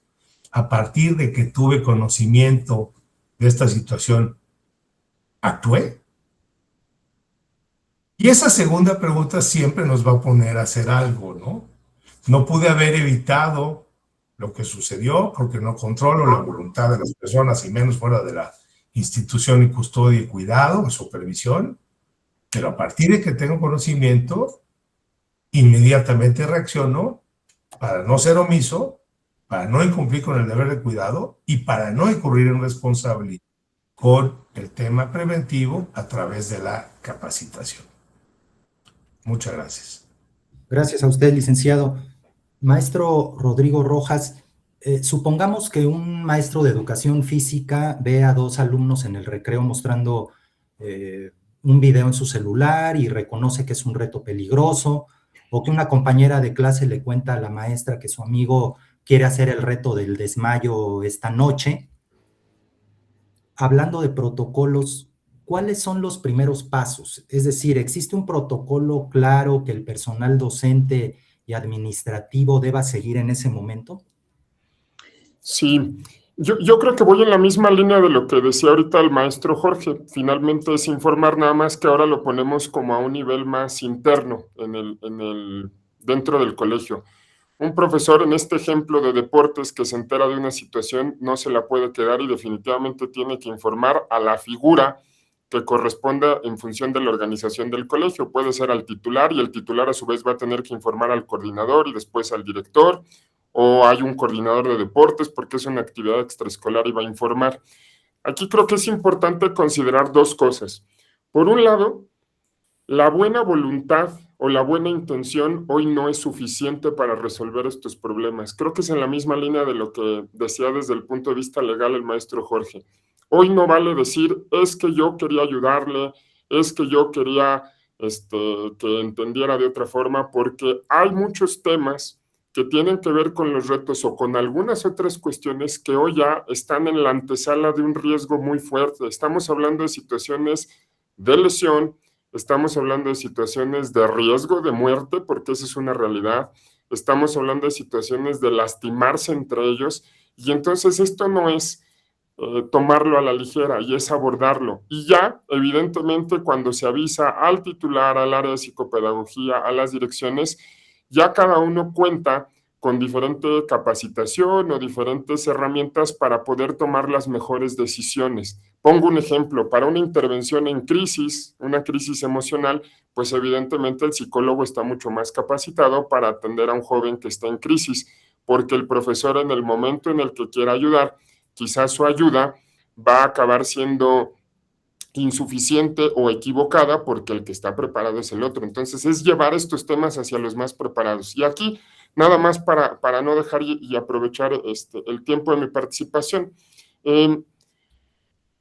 a partir de que tuve conocimiento de esta situación, ¿actué? Y esa segunda pregunta siempre nos va a poner a hacer algo, ¿no? No pude haber evitado lo que sucedió porque no controlo la voluntad de las personas y menos fuera de la institución y custodia y cuidado, o supervisión, pero a partir de que tengo conocimiento, inmediatamente reacciono para no ser omiso, para no incumplir con el deber de cuidado y para no incurrir en responsabilidad con el tema preventivo a través de la capacitación. Muchas gracias. Gracias a usted, licenciado. Maestro Rodrigo Rojas, supongamos que un maestro de educación física ve a dos alumnos en el recreo mostrando un video en su celular y reconoce que es un reto peligroso, o que una compañera de clase le cuenta a la maestra que su amigo quiere hacer el reto del desmayo esta noche. Hablando de protocolos, ¿cuáles son los primeros pasos? Es decir, ¿existe un protocolo claro que el personal docente y administrativo deba seguir en ese momento? Sí, yo creo que voy en la misma línea de lo que decía ahorita el maestro Jorge. Finalmente es informar, nada más que ahora lo ponemos como a un nivel más interno dentro del colegio. Un profesor en este ejemplo de deportes que se entera de una situación no se la puede quedar y definitivamente tiene que informar a la figura que corresponda en función de la organización del colegio. Puede ser al titular y el titular a su vez va a tener que informar al coordinador y después al director, o hay un coordinador de deportes porque es una actividad extraescolar y va a informar. Aquí creo que es importante considerar dos cosas. Por un lado, la buena voluntad o la buena intención hoy no es suficiente para resolver estos problemas. Creo que es en la misma línea de lo que decía desde el punto de vista legal el maestro Jorge. Hoy no vale decir, es que yo quería ayudarle, es que yo quería que entendiera de otra forma, porque hay muchos temas que tienen que ver con los retos o con algunas otras cuestiones que hoy ya están en la antesala de un riesgo muy fuerte. Estamos hablando de situaciones de lesión, estamos hablando de situaciones de riesgo de muerte, porque esa es una realidad. Estamos hablando de situaciones de lastimarse entre ellos, y entonces esto no es tomarlo a la ligera, y es abordarlo. Y ya, evidentemente, cuando se avisa al titular, al área de psicopedagogía, a las direcciones, ya cada uno cuenta con diferente capacitación o diferentes herramientas para poder tomar las mejores decisiones. Pongo un ejemplo, para una intervención en crisis, una crisis emocional, pues evidentemente el psicólogo está mucho más capacitado para atender a un joven que está en crisis, porque el profesor en el momento en el que quiera ayudar, quizás su ayuda va a acabar siendo insuficiente o equivocada porque el que está preparado es el otro. Entonces es llevar estos temas hacia los más preparados. Y aquí, nada más para no dejar y aprovechar el tiempo de mi participación,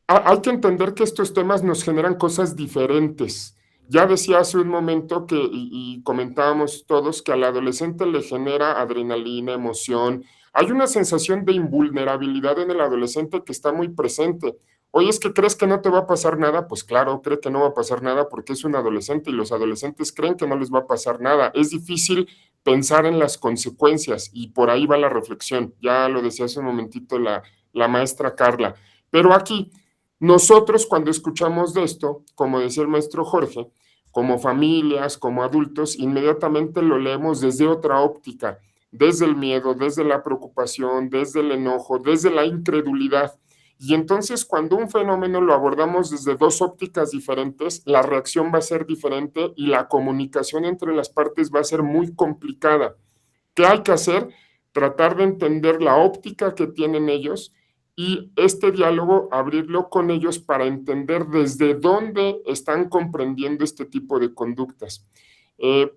hay que entender que estos temas nos generan cosas diferentes. Ya decía hace un momento y comentábamos todos que al adolescente le genera adrenalina, emoción. Hay una sensación de invulnerabilidad en el adolescente que está muy presente. Oye, ¿es que crees que no te va a pasar nada? Pues claro, cree que no va a pasar nada porque es un adolescente y los adolescentes creen que no les va a pasar nada. Es difícil pensar en las consecuencias y por ahí va la reflexión. Ya lo decía hace un momentito la maestra Carla. Pero aquí, nosotros cuando escuchamos de esto, como decía el maestro Jorge, como familias, como adultos, inmediatamente lo leemos desde otra óptica, desde el miedo, desde la preocupación, desde el enojo, desde la incredulidad. Y entonces cuando un fenómeno lo abordamos desde dos ópticas diferentes, la reacción va a ser diferente y la comunicación entre las partes va a ser muy complicada. ¿Qué hay que hacer? Tratar de entender la óptica que tienen ellos y este diálogo abrirlo con ellos para entender desde dónde están comprendiendo este tipo de conductas.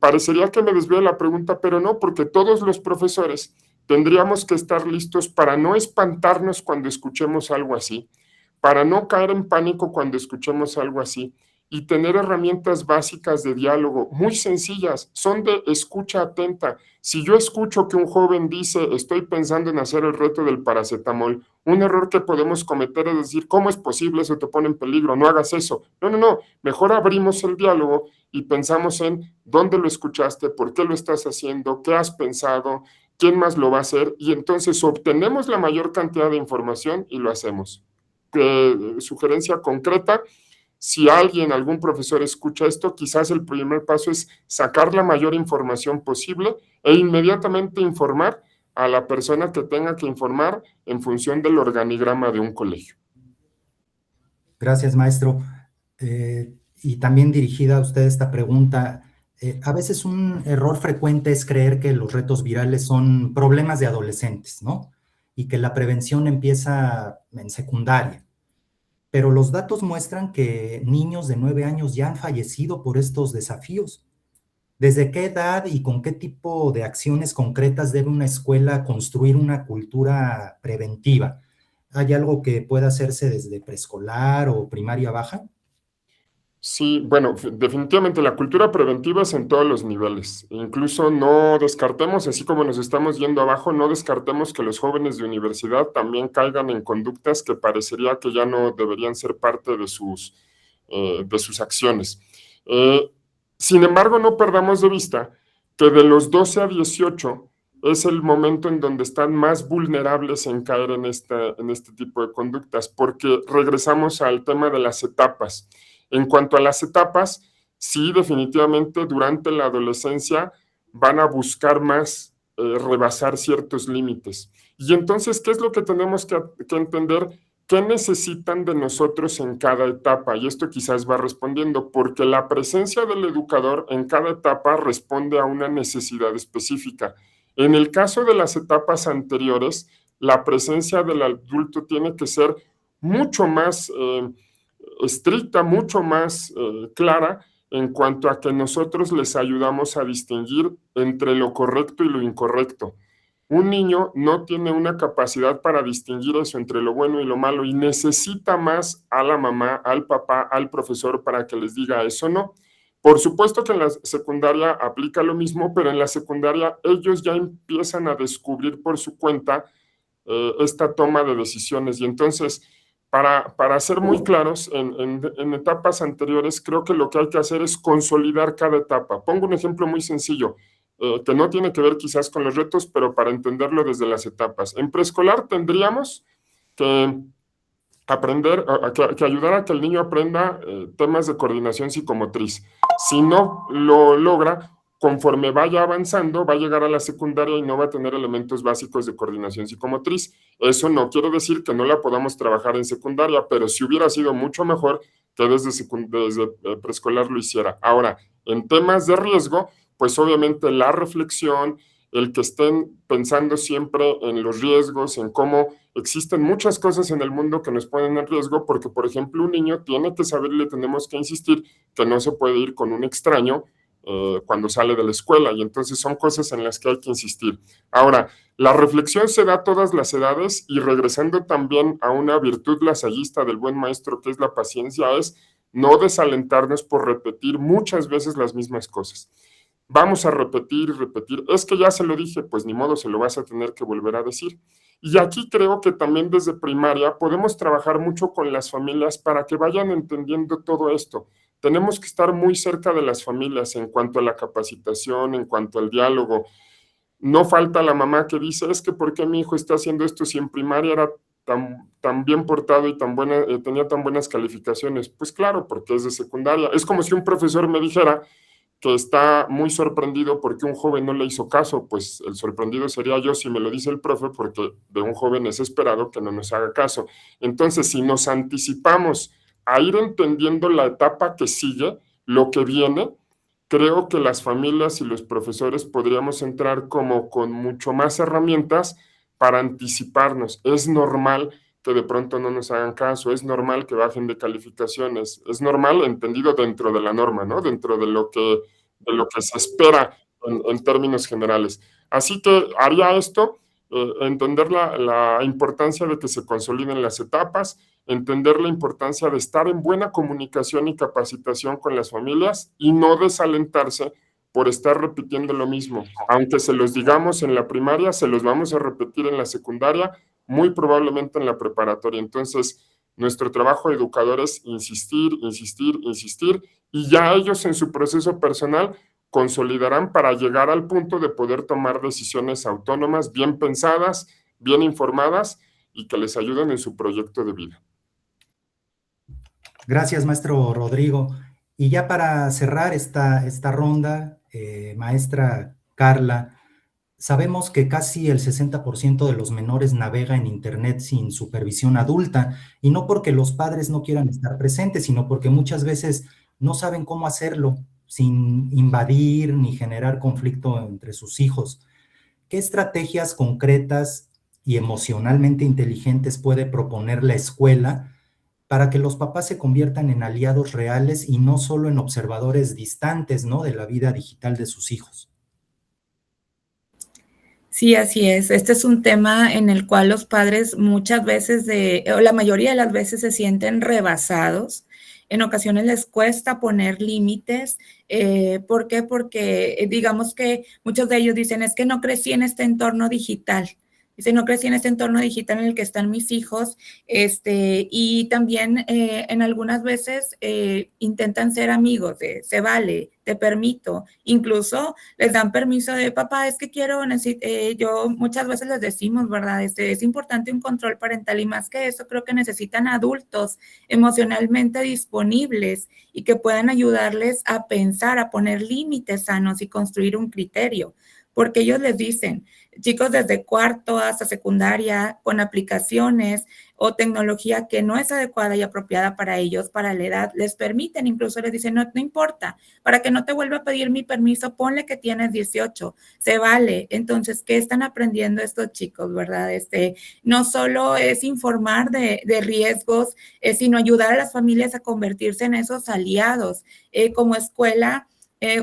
Parecería que me desvío de la pregunta, pero no, porque todos los profesores tendríamos que estar listos para no espantarnos cuando escuchemos algo así, para no caer en pánico cuando escuchemos algo así, y tener herramientas básicas de diálogo muy sencillas, son de escucha atenta. Si yo escucho que un joven dice, estoy pensando en hacer el reto del paracetamol, un error que podemos cometer es decir, ¿cómo es posible? Eso te pone en peligro, no hagas eso. No, mejor abrimos el diálogo y pensamos en dónde lo escuchaste, por qué lo estás haciendo, qué has pensado, quién más lo va a hacer, y entonces obtenemos la mayor cantidad de información y lo hacemos. Sugerencia concreta, si algún profesor escucha esto, quizás el primer paso es sacar la mayor información posible e inmediatamente informar a la persona que tenga que informar en función del organigrama de un colegio. Gracias, maestro. Y también dirigida a usted esta pregunta. A veces un error frecuente es creer que los retos virales son problemas de adolescentes, ¿no? Y que la prevención empieza en secundaria. Pero los datos muestran que niños de 9 años ya han fallecido por estos desafíos. ¿Desde qué edad y con qué tipo de acciones concretas debe una escuela construir una cultura preventiva? ¿Hay algo que pueda hacerse desde preescolar o primaria baja? Sí, bueno, definitivamente la cultura preventiva es en todos los niveles. Incluso no descartemos, así como nos estamos yendo abajo, no descartemos que los jóvenes de universidad también caigan en conductas que parecería que ya no deberían ser parte de sus acciones. Sin embargo, no perdamos de vista que de los 12 a 18 es el momento en donde están más vulnerables en caer en este tipo de conductas, porque regresamos al tema de las etapas. En cuanto a las etapas, sí, definitivamente durante la adolescencia van a buscar más rebasar ciertos límites. Y entonces, ¿qué es lo que tenemos que entender? ¿Qué necesitan de nosotros en cada etapa? Y esto quizás va respondiendo, porque la presencia del educador en cada etapa responde a una necesidad específica. En el caso de las etapas anteriores, la presencia del adulto tiene que ser mucho más estricta, mucho más clara en cuanto a que nosotros les ayudamos a distinguir entre lo correcto y lo incorrecto. Un niño no tiene una capacidad para distinguir eso entre lo bueno y lo malo y necesita más a la mamá, al papá, al profesor para que les diga eso no. Por supuesto que en la secundaria aplica lo mismo, pero en la secundaria ellos ya empiezan a descubrir por su cuenta esta toma de decisiones y entonces para ser muy claros, en etapas anteriores, creo que lo que hay que hacer es consolidar cada etapa. Pongo un ejemplo muy sencillo, que no tiene que ver quizás con los retos, pero para entenderlo desde las etapas. En preescolar tendríamos que aprender, que ayudar a que el niño aprenda temas de coordinación psicomotriz. Si no lo logra, conforme vaya avanzando, va a llegar a la secundaria y no va a tener elementos básicos de coordinación psicomotriz. Eso no quiere decir que no la podamos trabajar en secundaria, pero sí hubiera sido mucho mejor que desde preescolar lo hiciera. Ahora, en temas de riesgo, pues obviamente la reflexión, el que estén pensando siempre en los riesgos, en cómo existen muchas cosas en el mundo que nos ponen en riesgo, porque, por ejemplo, un niño tiene que saber y le tenemos que insistir que no se puede ir con un extraño cuando sale de la escuela, y entonces son cosas en las que hay que insistir. Ahora, la reflexión se da a todas las edades y regresando también a una virtud lasallista del buen maestro, que es la paciencia, es no desalentarnos por repetir muchas veces las mismas cosas. Vamos a repetir y repetir. Es que ya se lo dije, pues ni modo, se lo vas a tener que volver a decir. Y aquí creo que también desde primaria podemos trabajar mucho con las familias para que vayan entendiendo todo esto. Tenemos que estar muy cerca de las familias en cuanto a la capacitación, en cuanto al diálogo. No falta la mamá que dice, es que ¿por qué mi hijo está haciendo esto si en primaria era tan bien portado y tenía tan buenas calificaciones? Pues claro, porque es de secundaria. Es como si un profesor me dijera que está muy sorprendido porque un joven no le hizo caso, pues el sorprendido sería yo si me lo dice el profe, porque de un joven es esperado que no nos haga caso. Entonces, si nos anticipamos a ir entendiendo la etapa que sigue, lo que viene, creo que las familias y los profesores podríamos entrar como con mucho más herramientas para anticiparnos. Es normal que de pronto no nos hagan caso, es normal que bajen de calificaciones, es normal entendido dentro de la norma, ¿no? Dentro de lo que se espera en términos generales. Así que haría esto, entender la importancia de que se consoliden las etapas, entender la importancia de estar en buena comunicación y capacitación con las familias y no desalentarse por estar repitiendo lo mismo. Aunque se los digamos en la primaria, se los vamos a repetir en la secundaria, muy probablemente en la preparatoria. Entonces, nuestro trabajo de educador es insistir, insistir, insistir, y ya ellos en su proceso personal consolidarán para llegar al punto de poder tomar decisiones autónomas, bien pensadas, bien informadas y que les ayuden en su proyecto de vida. Gracias, maestro Rodrigo. Y ya para cerrar esta ronda, maestra Carla, Sabemos que casi el 60% de los menores navega en Internet sin supervisión adulta, y no porque los padres no quieran estar presentes, sino porque muchas veces no saben cómo hacerlo sin invadir ni generar conflicto entre sus hijos. ¿Qué estrategias concretas y emocionalmente inteligentes puede proponer la escuela para que los papás se conviertan en aliados reales y no solo en observadores distantes, ¿no?, de la vida digital de sus hijos? Sí, así es. Este es un tema en el cual los padres muchas veces, o la mayoría de las veces, se sienten rebasados. En ocasiones les cuesta poner límites. ¿Por qué? Porque digamos que muchos de ellos dicen, es que no crecí en este entorno digital. Dice, no crecí en este entorno digital en el que están mis hijos, y también en algunas veces intentan ser amigos se vale, te permito, incluso les dan permiso de papá, es que quiero, yo muchas veces les decimos, ¿verdad? Es importante un control parental y más que eso creo que necesitan adultos emocionalmente disponibles y que puedan ayudarles a pensar, a poner límites sanos y construir un criterio, porque ellos les dicen, chicos desde cuarto hasta secundaria con aplicaciones o tecnología que no es adecuada y apropiada para ellos, para la edad, les permiten, incluso les dicen, no importa, para que no te vuelva a pedir mi permiso, ponle que tienes 18, se vale. Entonces, ¿qué están aprendiendo estos chicos, verdad? No solo es informar de riesgos, sino ayudar a las familias a convertirse en esos aliados. Como escuela,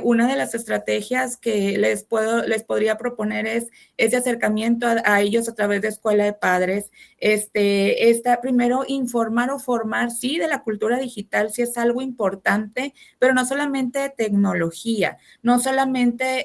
una de las estrategias que les podría proponer es ese acercamiento a ellos a través de escuela de padres. Primero informar o formar, sí, de la cultura digital, sí es algo importante, pero no solamente de tecnología, no solamente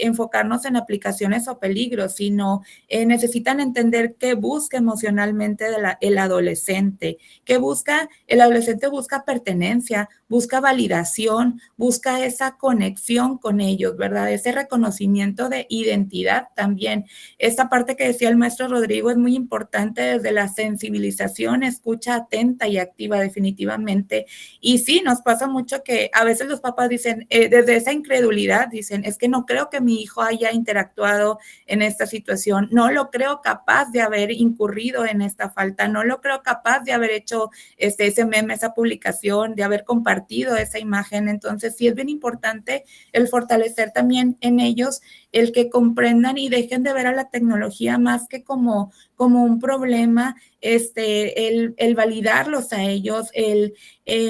enfocarnos en aplicaciones o peligros, sino necesitan entender qué busca emocionalmente el adolescente, el adolescente busca pertenencia, busca validación, busca esa conexión con ellos, ¿verdad? Ese reconocimiento de identidad también. Esta parte que decía el maestro Rodrigo es muy importante desde la sensibilización, escucha atenta y activa definitivamente. Y sí, nos pasa mucho que a veces los papás dicen, desde esa incredulidad, dicen, es que no creo que mi hijo haya interactuado en esta situación, no lo creo capaz de haber incurrido en esta falta, no lo creo capaz de haber hecho ese meme, esa publicación, de haber compartido esa imagen. Entonces sí es bien importante el fortalecer también en ellos el que comprendan y dejen de ver a la tecnología más que como un problema, el validarlos a ellos, el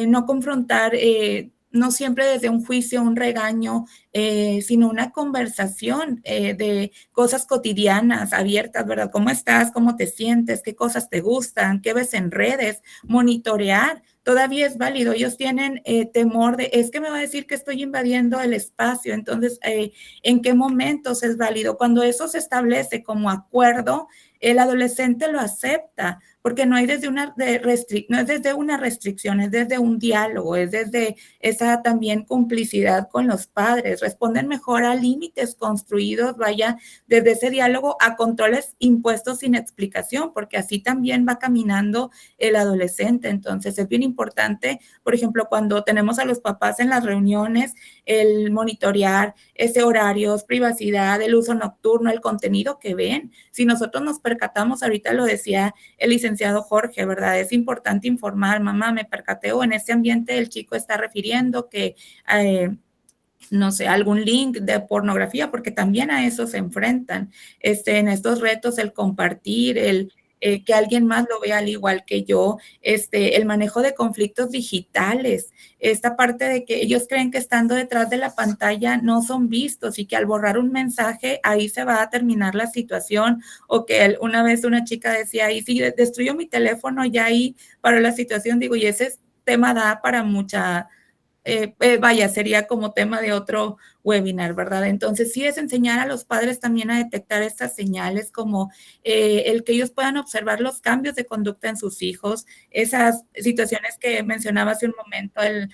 no confrontar, no siempre desde un juicio, un regaño, sino una conversación de cosas cotidianas, abiertas, ¿verdad? ¿Cómo estás? ¿Cómo te sientes? ¿Qué cosas te gustan? ¿Qué ves en redes? Monitorear. Todavía es válido. Ellos tienen temor de, es que me va a decir que estoy invadiendo el espacio. Entonces, ¿en qué momentos es válido? Cuando eso se establece como acuerdo, el adolescente lo acepta, porque no hay no es desde una restricción, es desde un diálogo, es desde esa también complicidad con los padres. Responden mejor a límites construidos, vaya, desde ese diálogo a controles impuestos sin explicación, porque así también va caminando el adolescente. Entonces es bien importante, por ejemplo, cuando tenemos a los papás en las reuniones, el monitorear ese horarios, privacidad, el uso nocturno, el contenido que ven. Si nosotros nos percatamos, ahorita lo decía el licenciado Jorge, ¿verdad? Es importante informar, mamá, me percaté o en este ambiente el chico está refiriendo que no sé, algún link de pornografía, porque también a eso se enfrentan en estos retos, el compartir, que alguien más lo vea al igual que yo, el manejo de conflictos digitales, esta parte de que ellos creen que estando detrás de la pantalla no son vistos y que al borrar un mensaje ahí se va a terminar la situación, o que una vez una chica decía, y si destruyo mi teléfono ya ahí para la situación, digo, y ese tema da para mucha... vaya, sería como tema de otro webinar, ¿verdad? Entonces, sí es enseñar a los padres también a detectar estas señales, como el que ellos puedan observar los cambios de conducta en sus hijos, esas situaciones que mencionaba hace un momento, el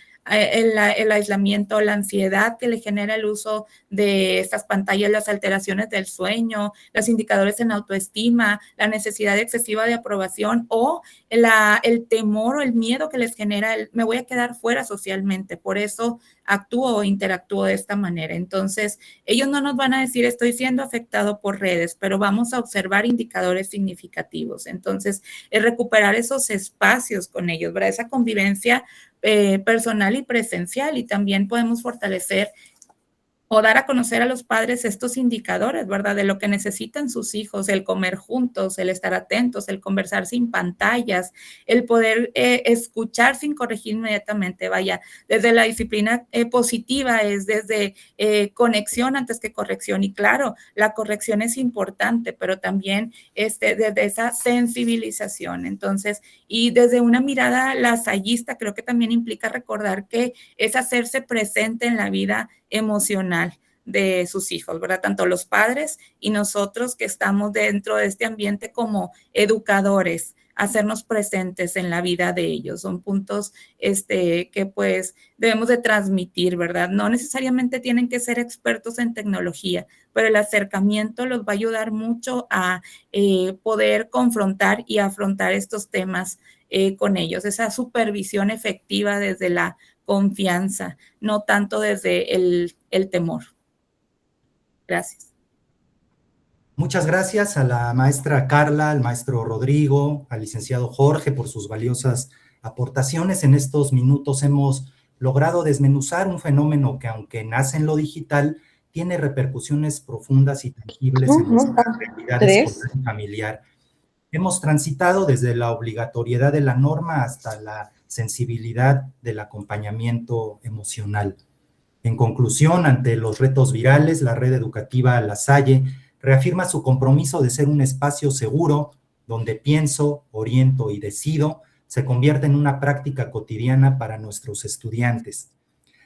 aislamiento, la ansiedad que le genera el uso de estas pantallas, las alteraciones del sueño, los indicadores en autoestima, la necesidad excesiva de aprobación o el temor o el miedo que les genera me voy a quedar fuera socialmente. Por eso actúo o interactúo de esta manera. Entonces, ellos no nos van a decir estoy siendo afectado por redes, pero vamos a observar indicadores significativos. Entonces, es recuperar esos espacios con ellos, ¿verdad? Esa convivencia personal y presencial, y también podemos fortalecer o dar a conocer a los padres estos indicadores, ¿verdad? De lo que necesitan sus hijos, el comer juntos, el estar atentos, el conversar sin pantallas, el poder escuchar sin corregir inmediatamente. Vaya, desde la disciplina positiva es desde conexión antes que corrección. Y claro, la corrección es importante, pero también desde esa sensibilización. Entonces, y desde una mirada lasallista, creo que también implica recordar que es hacerse presente en la vida emocional de sus hijos, ¿verdad? Tanto los padres y nosotros que estamos dentro de este ambiente como educadores, hacernos presentes en la vida de ellos. Son puntos que pues debemos de transmitir, ¿verdad? No necesariamente tienen que ser expertos en tecnología, pero el acercamiento los va a ayudar mucho a poder confrontar y afrontar estos temas con ellos. Esa supervisión efectiva desde la confianza, no tanto desde el temor. Gracias. Muchas gracias a la maestra Carla, al maestro Rodrigo, al licenciado Jorge por sus valiosas aportaciones. En estos minutos hemos logrado desmenuzar un fenómeno que, aunque nace en lo digital, tiene repercusiones profundas y tangibles en nuestra realidad escolar y familiar. Hemos transitado desde la obligatoriedad de la norma hasta la sensibilidad del acompañamiento emocional. En conclusión, ante los retos virales, la red educativa La Salle reafirma su compromiso de ser un espacio seguro donde pienso, oriento y decido se convierte en una práctica cotidiana para nuestros estudiantes.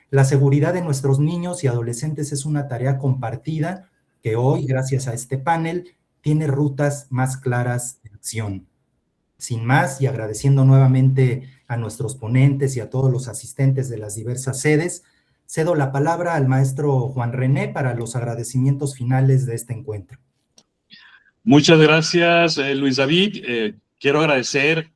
La seguridad de nuestros niños y adolescentes es una tarea compartida que hoy, gracias a este panel, tiene rutas más claras de acción. Sin más, y agradeciendo nuevamente a nuestros ponentes y a todos los asistentes de las diversas sedes, cedo la palabra al maestro Juan René para los agradecimientos finales de este encuentro. Muchas gracias, Luis David. Quiero agradecer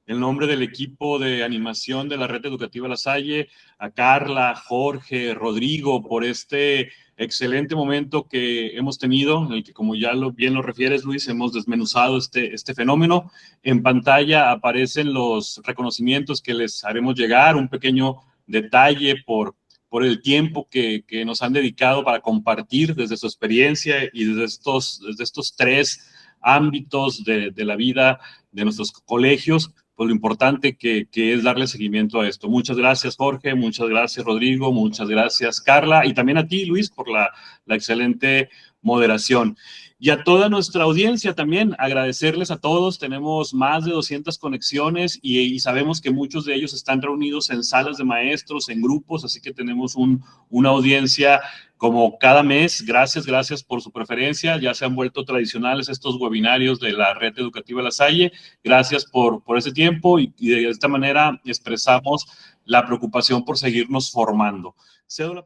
en nombre del equipo de animación de la Red Educativa La Salle a Carla, Jorge, Rodrigo por este excelente momento que hemos tenido, en el que, como ya bien lo refieres, Luis, hemos desmenuzado este fenómeno. En pantalla aparecen los reconocimientos que les haremos llegar, un pequeño detalle por el tiempo que nos han dedicado para compartir desde su experiencia y desde estos tres ámbitos de la vida de nuestros colegios, pues lo importante que es darle seguimiento a esto. Muchas gracias, Jorge, muchas gracias, Rodrigo, muchas gracias, Carla, y también a ti, Luis, por la excelente moderación. Y a toda nuestra audiencia también, agradecerles a todos. Tenemos más de 200 conexiones y sabemos que muchos de ellos están reunidos en salas de maestros, en grupos, así que tenemos una audiencia como cada mes. Gracias por su preferencia. Ya se han vuelto tradicionales estos webinarios de la Red Educativa La Salle. Gracias por ese tiempo y de esta manera expresamos la preocupación por seguirnos formando. Cedo la